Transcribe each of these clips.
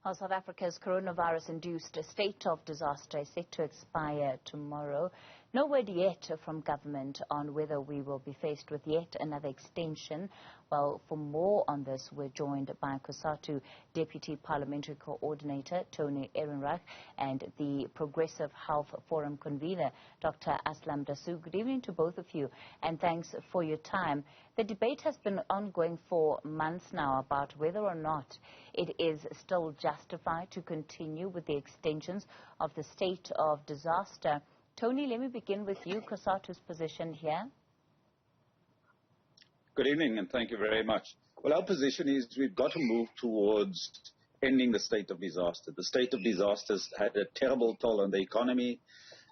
Well, South Africa's coronavirus-induced state of disaster is set to expire tomorrow. No word yet from government on whether we will be faced with yet another extension. Well, for more on this, we're joined by Cosatu Deputy Parliamentary Coordinator Tony Ehrenreich and the Progressive Health Forum convener, Dr Aslam Dasoo. Good evening to both of you, and thanks for your time. The debate has been ongoing for months now about whether or not it is still justified to continue with the extensions of the state of disaster. Tony, let me begin with you. Cosatu's position here. Good evening, and thank you very much. Well, our position is we've got to move towards ending the state of disaster. The state of disaster has had a terrible toll on the economy.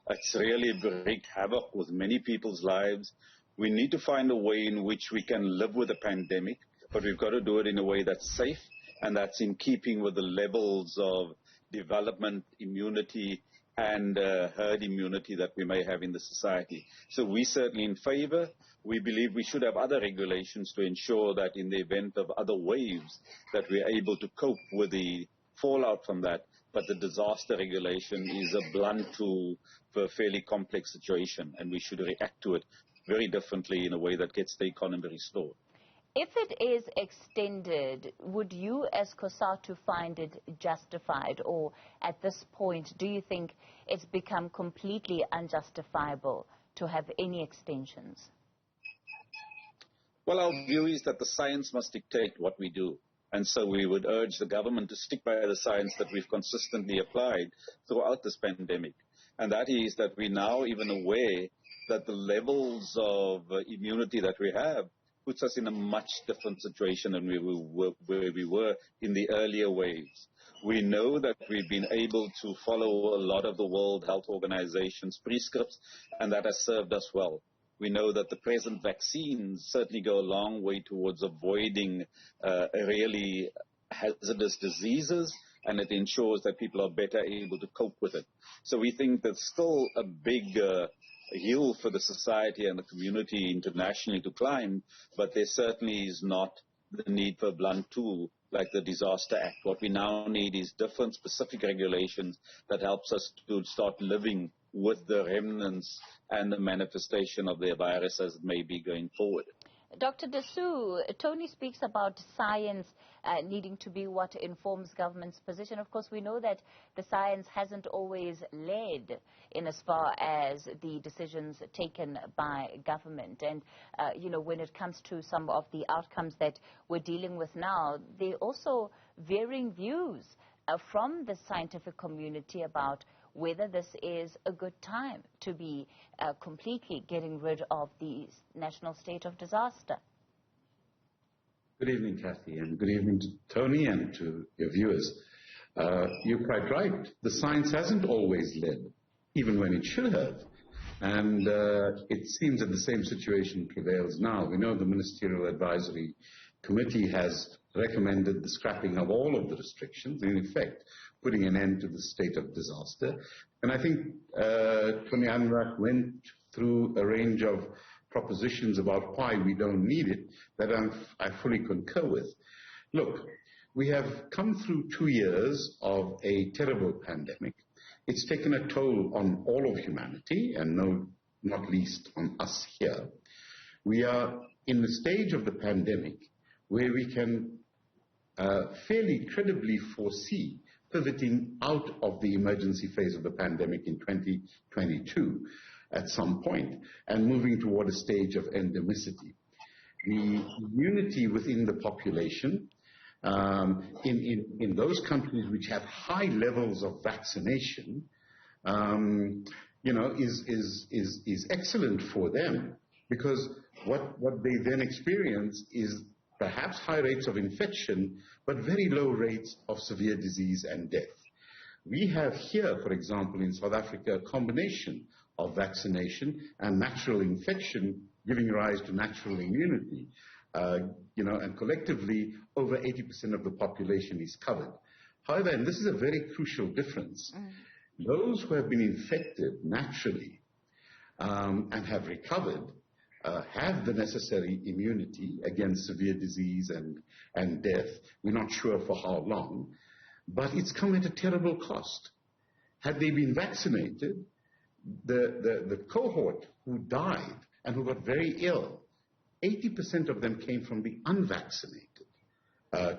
It's really wreaked havoc with many people's lives. We need to find a way in which we can live with the pandemic, but we've got to do it in a way that's safe, and that's in keeping with the levels of development, immunity, and herd immunity that we may have in the society. So we're certainly in favor. We believe we should have other regulations to ensure that in the event of other waves that we're able to cope with the fallout from that. But the disaster regulation is a blunt tool for a fairly complex situation, and we should react to it very differently in a way that gets the economy restored. If it is extended, would you as Cosatu find it justified, or at this point do you think it's become completely unjustifiable to have any extensions? Well, our view is that the science must dictate what we do. And so we would urge the government to stick by the science that we've consistently applied throughout this pandemic. And that is that we're now even aware that the levels of immunity that we have puts us in a much different situation than where we were in the earlier waves. We know that we've been able to follow a lot of the World Health Organization's prescripts, and that has served us well. We know that the present vaccines certainly go a long way towards avoiding really hazardous diseases, and it ensures that people are better able to cope with it. So we think that's still a big hill for the society and the community internationally to climb, but there certainly is not the need for a blunt tool like the Disaster Act. What we now need is different specific regulations that helps us to start living with the remnants and the manifestation of the virus as it may be going forward. Dr. Dasoo, Tony speaks about science needing to be what informs government's position. Of course, we know that the science hasn't always led in as far as the decisions taken by government. And, you know, when it comes to some of the outcomes that we're dealing with now, there are also varying views from the scientific community about whether this is a good time to be completely getting rid of the national state of disaster. Good evening, Kathy, and good evening to Tony and to your viewers. You're quite right. The science hasn't always led, even when it should have. And it seems that the same situation prevails now. We know the Ministerial Advisory Committee has recommended the scrapping of all of the restrictions, in effect, putting an end to the state of disaster. And I think Tony Ehrenreich went through a range of propositions about why we don't need it that I fully concur with. Look, we have come through 2 years of a terrible pandemic. It's taken a toll on all of humanity, and not least on us here. We are in the stage of the pandemic where we can fairly credibly foresee pivoting out of the emergency phase of the pandemic in 2022 at some point and moving toward a stage of endemicity. The immunity within the population in those countries which have high levels of vaccination, you know, is excellent for them, because what they then experience is perhaps high rates of infection, but very low rates of severe disease and death. We have here, for example, in South Africa, a combination of vaccination and natural infection giving rise to natural immunity. You know, and collectively, over 80% of the population is covered. However, and this is a very crucial difference, those who have been infected naturally and have recovered have the necessary immunity against severe disease and death. We're not sure for how long. but it's come at a terrible cost. Had they been vaccinated, the cohort who died and who got very ill, 80% of them came from the unvaccinated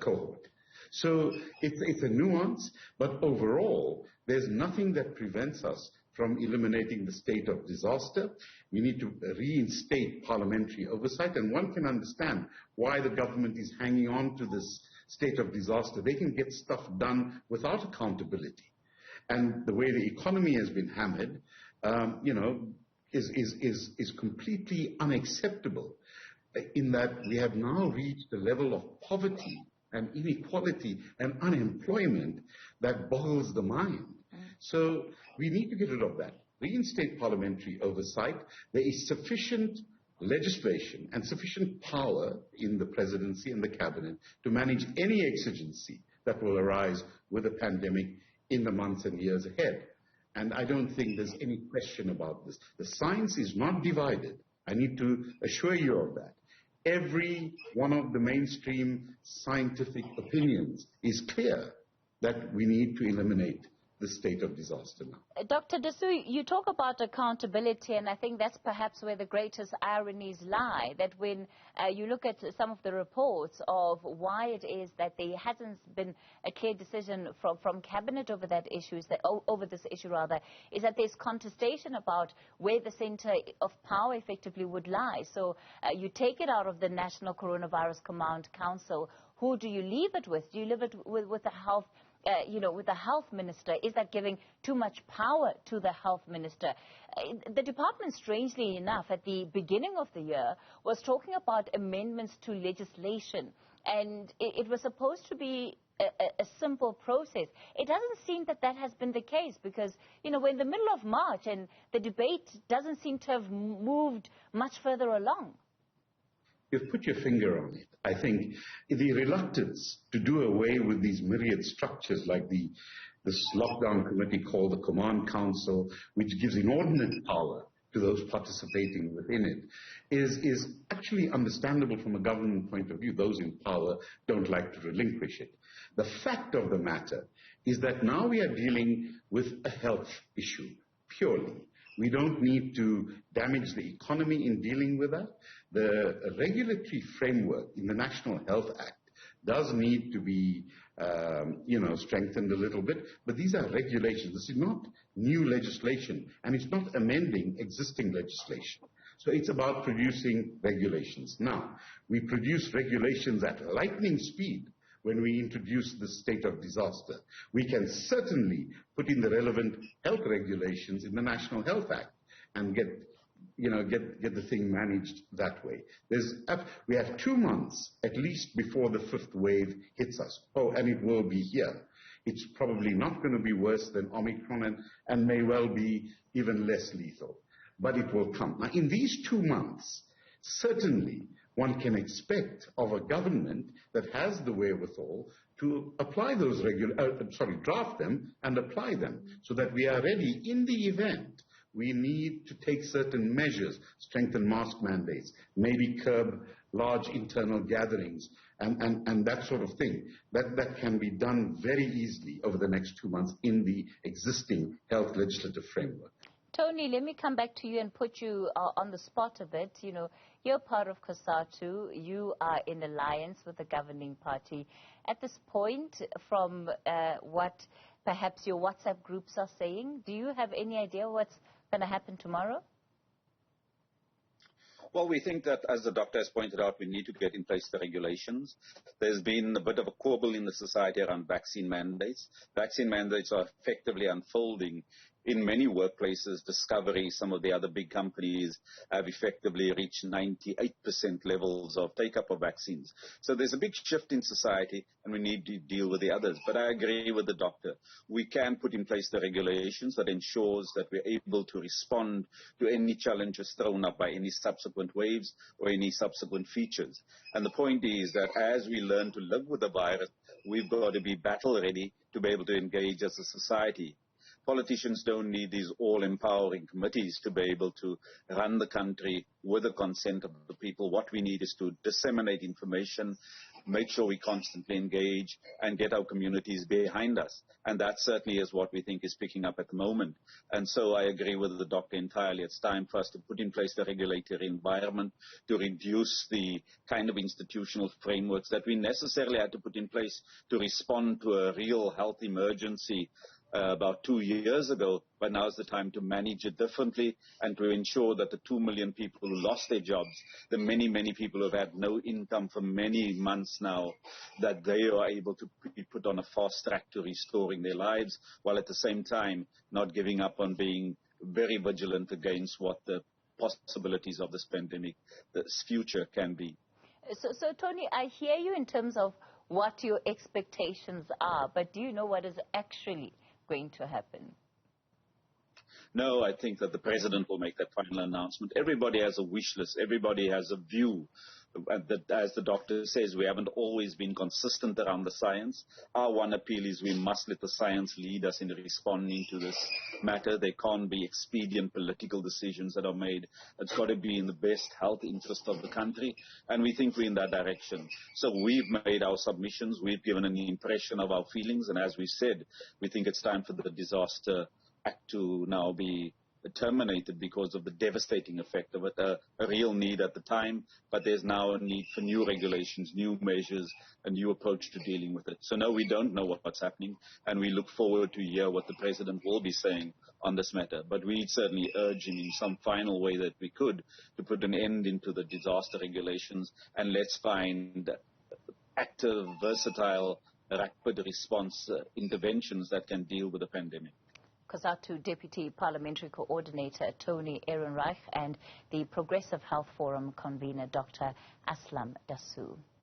cohort. So it's a nuance, but overall, there's nothing that prevents us from eliminating the state of disaster. We need to reinstate parliamentary oversight, and one can understand why the government is hanging on to this state of disaster. They can get stuff done without accountability. And the way the economy has been hammered, is completely unacceptable, in that we have now reached a level of poverty and inequality and unemployment that boggles the mind. So we need to get rid of that. Reinstate parliamentary oversight. There is sufficient legislation and sufficient power in the presidency and the cabinet to manage any exigency that will arise with a pandemic in the months and years ahead. And I don't think there's any question about this. The science is not divided. I need to assure you of that. Every one of the mainstream scientific opinions is clear that we need to eliminate the state of disaster now. Dr. Dasoo, you talk about accountability, and I think that's perhaps where the greatest ironies lie, that when you look at some of the reports of why it is that there hasn't been a clear decision from Cabinet over that issue, over this issue rather, is that there's contestation about where the center of power effectively would lie. So you take it out of the National Coronavirus Command Council. Who do you leave it with? Do you leave it with the health with the health minister? Is that giving too much power to the health minister? The department, strangely enough, at the beginning of the year, was talking about amendments to legislation, and it was supposed to be a simple process. It doesn't seem that that has been the case, because, we're in the middle of March, and the debate doesn't seem to have moved much further along. You've put your finger on it. I think the reluctance to do away with these myriad structures like this lockdown committee called the Command Council, which gives inordinate power to those participating within it, is actually understandable from a government point of view. Those in power don't like to relinquish it. The fact of the matter is that now we are dealing with a health issue, purely. We don't need to damage the economy in dealing with that. The regulatory framework in the National Health Act does need to be, strengthened a little bit. But these are regulations. This is not new legislation, and it's not amending existing legislation. So it's about producing regulations. Now, we produce regulations at lightning speed when we introduce the state of disaster. We can certainly put in the relevant health regulations in the National Health Act and get the thing managed that way. We have 2 months at least before the fifth wave hits us. Oh, and it will be here. It's probably not going to be worse than Omicron and may well be even less lethal, but it will come. Now, in these 2 months, certainly one can expect of a government that has the wherewithal to apply those draft them and apply them, so that we are ready in the event we need to take certain measures, strengthen mask mandates, maybe curb large internal gatherings, and that sort of thing. That can be done very easily over the next 2 months in the existing health legislative framework. Tony, let me come back to you and put you on the spot a bit. You're part of Cosatu. You are in alliance with the governing party. At this point, from what perhaps your WhatsApp groups are saying, do you have any idea what's going to happen tomorrow? Well, we think that, as the doctor has pointed out, we need to get in place the regulations. There's been a bit of a quibble in the society around vaccine mandates. Vaccine mandates are effectively unfolding in many workplaces. Discovery, some of the other big companies have effectively reached 98% levels of take-up of vaccines. So there's a big shift in society, and we need to deal with the others. But I agree with the doctor. We can put in place the regulations that ensures that we're able to respond to any challenges thrown up by any subsequent waves or any subsequent features. And the point is that as we learn to live with the virus, we've got to be battle ready to be able to engage as a society. Politicians don't need these all-empowering committees to be able to run the country with the consent of the people. What we need is to disseminate information, make sure we constantly engage and get our communities behind us. And that certainly is what we think is picking up at the moment. And so I agree with the doctor entirely. It's time for us to put in place the regulatory environment to reduce the kind of institutional frameworks that we necessarily had to put in place to respond to a real health emergency about 2 years ago, but now is the time to manage it differently and to ensure that the 2 million people who lost their jobs, the many, many people who have had no income for many months now, that they are able to be put on a fast track to restoring their lives, while at the same time not giving up on being very vigilant against what the possibilities of this pandemic, this future can be. So Tony, I hear you in terms of what your expectations are, but do you know what is actually going to happen? No, I think that the president will make that final announcement. Everybody has a wish list. Everybody has a view. As the doctor says, we haven't always been consistent around the science. Our one appeal is we must let the science lead us in responding to this matter. There can't be expedient political decisions that are made. It's got to be in the best health interest of the country, and we think we're in that direction. So we've made our submissions. We've given an impression of our feelings, and as we said, we think it's time for the Disaster Act to now be terminated because of the devastating effect of it, a real need at the time, but there's now a need for new regulations, new measures, a new approach to dealing with it. So no, we don't know what's happening, and we look forward to hear what the president will be saying on this matter. But we certainly urge him in some final way that we could to put an end into the disaster regulations, and let's find active, versatile, rapid response interventions that can deal with the pandemic. Cosatu Deputy Parliamentary Coordinator Tony Ehrenreich and the Progressive Health Forum convener Dr Aslam Dasoo.